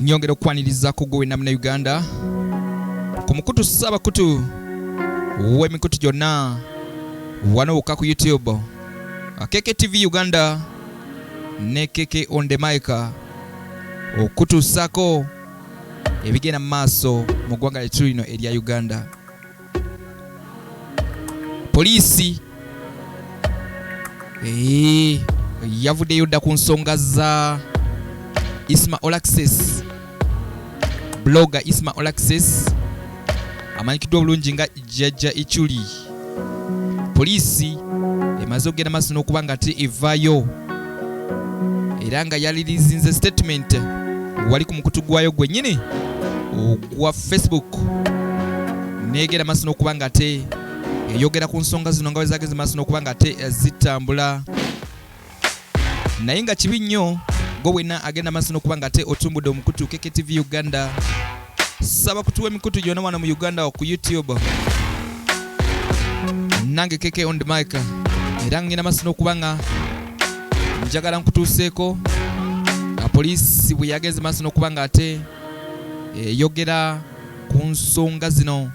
Nyongera okwanirizaako gwe wenna Uganda ku mukutu Ssaabakutu w'emikutu gyonna wano wokka ku YouTube KKTV Uganda ne KK on the mic okutuusaako ebigenda mu maaso mu ggwanga lyettu lino erya Uganda. Poliisi yavuddeyo dda ku nsonga za Isma Olaxes, blogger Isma Olaxes amanyikiddwa obulungi nga Jajja Ichili. Poliisi emaze okugenda maaso n'okuba nga ate evaayo era nga yalirizinze statement wali ku mukutu gwayo gwennyini ogwa Facebook neegenda maaso n'okuba nga ate eyogera ku nsonga zino nga wezageze maaso n'okuba nga ate zitambula, naye nga kibi nnyo gwe wenna agenda maaso n'okuba nga ate otumbudde omukutu KKTV Uganda. Ssaabakutu w'emikutu gyonna wano mu Uganda ku YouTube, nange KK on the mic, era ngenda maaso n'okuba nga njagala nkutuuseeko poliisi bwe yageze maaso n'okuba nga ate eyogera ku nsonga zino,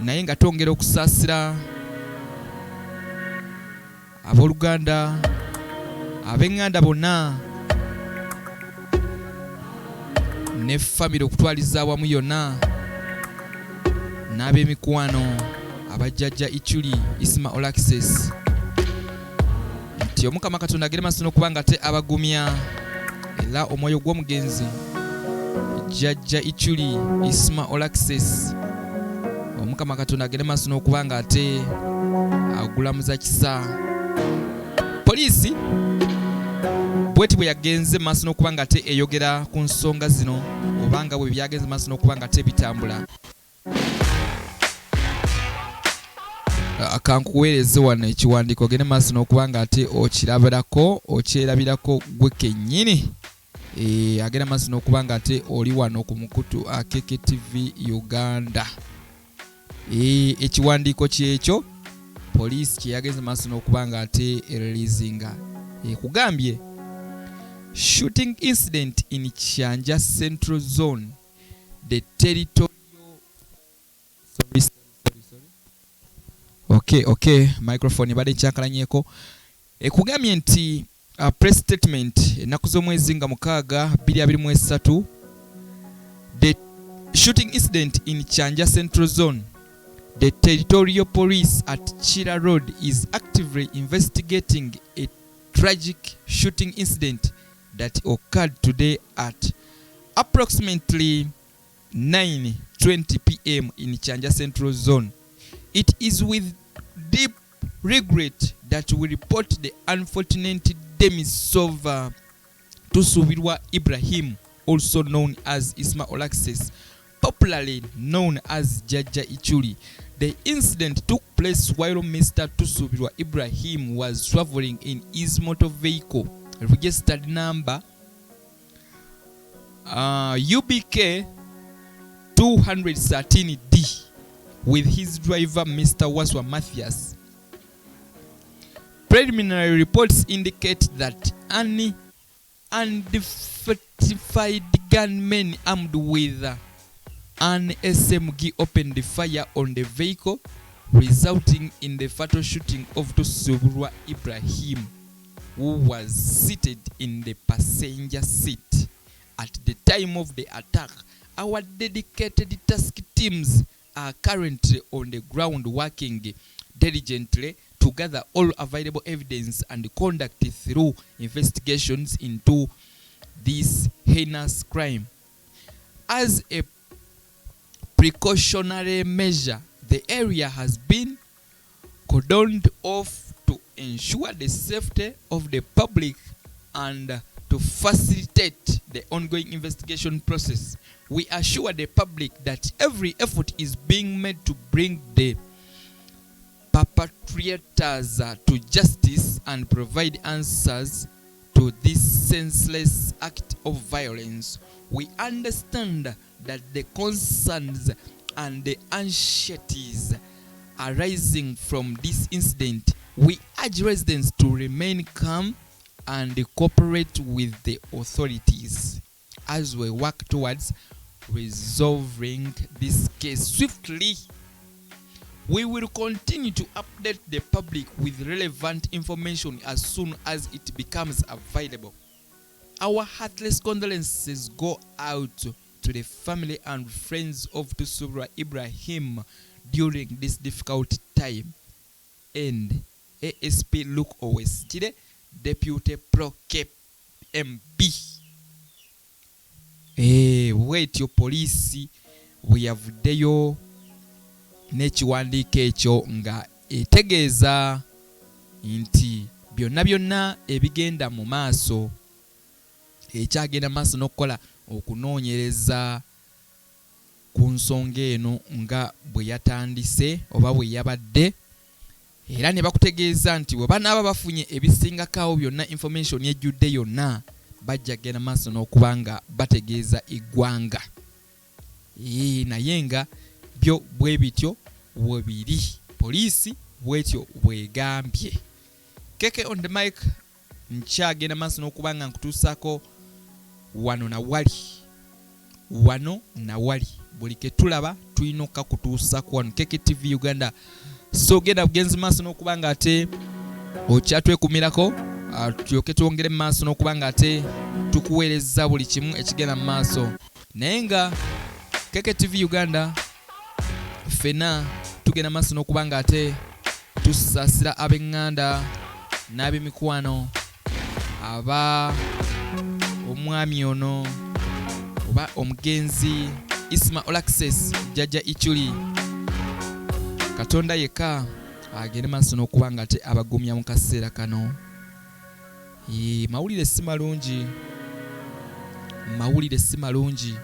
naye nga tongera okusaasira abooluganda, ab'eŋŋanda bonna ne famire okutwaliza awamu yonna n'ab'emikwano aba Jajja Ichuli Isma Olaxes, nti Omukama Katonda agere maaso n'okuba nga ate abagumya era omwoyo gw'omugenzi Jajja Ichuli Isma Olaxes, Omukama Katonda agere maaso n'okuba nga ate agulamuza kisa. Poliisi bweti bwe yagenze maaso n'okuba nga ate eyogera ku nsonga zino, obanga bwe byagenze maaso n'okuba nga ate bitambula. Akankuweereze wano ekiwandiiko ogende maaso n'okuba nga ate okyerabirako gwe kennyini. Agenda maaso n'okuba nga ate oli wano ku mukutu KKTV Uganda. Ekiwandiiko kyekyo poliisi kye yagenze maaso n'okuba nga ate releasinga. Kugambye shooting incident in Kyanja Central Zone, the territorial microphone ibadde nkyankalanyeko. Kugambye nti press statement ennaku z'omwezi nga 6 2023, the shooting incident in Kyanja Central Zone, the Territorial Police at Chira Road is actively investigating a tragic shooting incident that occurred today at approximately 9:20 p.m. in Kyanja Central Zone. It is with deep regret that we report the unfortunate demise of Tusubilwa Ibrahim, also known as Isma Olaxes, popularly known as Jaja Ichuli. The incident took place while Mr. Tusubilwa Ibrahim was traveling in his motor vehicle, registered number UBK 213D, with his driver Mr. Waswa Mathias. Preliminary reports indicate that an unidentified gunman armed with an SMG opened fire on the vehicle, resulting in the fatal shooting of Tusubilwa Ibrahim, who was seated in the passenger seat. At the time of the attack, our dedicated task teams are currently on the ground working diligently to gather all available evidence and conduct through investigations into this heinous crime. As a precautionary measure, the area has been cordoned off to ensure the safety of the public and to facilitate the ongoing investigation process. We assure the public that every effort is being made to bring the perpetrators to justice and provide answers to this senseless act of violence. We understand that the concerns and the anxieties arising from this incident. We urge residents to remain calm and cooperate with the authorities as we work towards resolving this case swiftly. We will continue to update the public with relevant information as soon as it becomes available. Our heartless condolences go out to the family and friends of Tusubilwa Ibrahim during this difficult time. And ASP Luke Owesitire, Deputy Pro Cape MB. Wait your Poliisi bweyavuddeyo n'ekiwandiiko ekyo nga etegeeza nti byonna ebigenda mu maaso, ekyagenda maaso n'okukola okunoonyereza ku nsonga eno nga bwe yatandise oba bwe yabadde, era ne bakutegeeza nti bwe banaaba bafunye ebisingakaawo byonna, information ejjudde yonna, bajja genda maaso n'okuba nga bategeeza eggwanga. Naye nga byo bwe bityo bwe biri. Poliisi bwetyo bwegambye. Keke on the mic, nkyagenda maaso n'okuba nga nkutuusako wano na wali. Buli ke tulaba tulina okukutuusako wano Keke TV Uganda. So genda bugenzi maaso n'okuba nga ate okyatwekumirako, tulyoke twongere maaso n'okuba nga ate tukuweereza buli kimu ekigenda mu maaso. Naye nga Keke TV Uganda fena tugenda maaso n'okuba nga ate tusaasira ab'eŋŋanda n'ab'emikwano, aba omwami ono oba omugenzi Isma Olaxes, Jajja Ichuli. Katonda yekka agende maaso n'okuba nga ate abagumya mu kaseera kano. Mawulire si malungi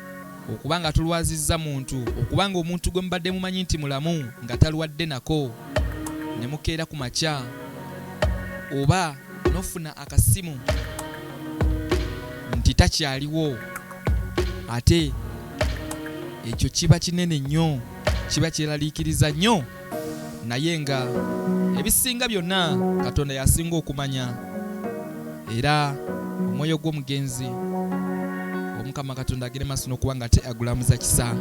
okuba nga tulwazizza muntu, okuba nga omuntu gwe mubadde mumanyi nti mulamu nga talwadde nako ne mukeera ku makya, oba nofuna akasimu nti takyaliwo, ate ekyo kiba kinene nnyo, kiba kyeraliikiriza nnyo. Naye nga ebisinga byonna Katonda yasinga okumanya, era omwoyo gw'omugenzi Omukama Katonda agende maaso n'okuba nga ate agulamuza kisa.